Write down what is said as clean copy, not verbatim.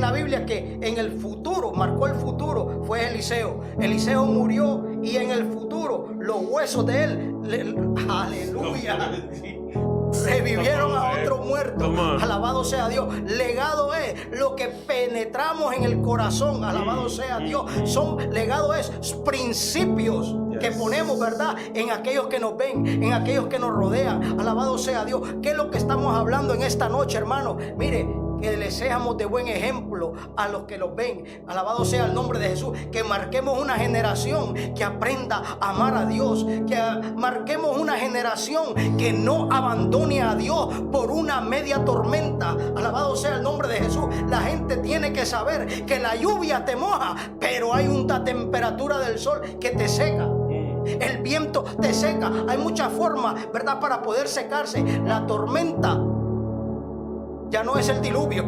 la Biblia que en el futuro, marcó el futuro, fue Eliseo. Eliseo murió y en el futuro los huesos de él, aleluya, revivieron a otro muerto. Alabado sea Dios. Legado es lo que penetramos en el corazón. Alabado sea Dios. Legado es principios que ponemos, ¿verdad?, en aquellos que nos ven, en aquellos que nos rodean. Alabado sea Dios. ¿Qué es lo que estamos hablando en esta noche, hermano? Mire, que le seamos de buen ejemplo a los que los ven. Alabado sea el nombre de Jesús. Que marquemos una generación que aprenda a amar a Dios. Que marquemos una generación que no abandone a Dios por una media tormenta. Alabado sea el nombre de Jesús. La gente tiene que saber que la lluvia te moja, pero hay una temperatura del sol que te seca. El viento te seca. Hay muchas formas, ¿verdad?, para poder secarse. La tormenta ya no es el diluvio.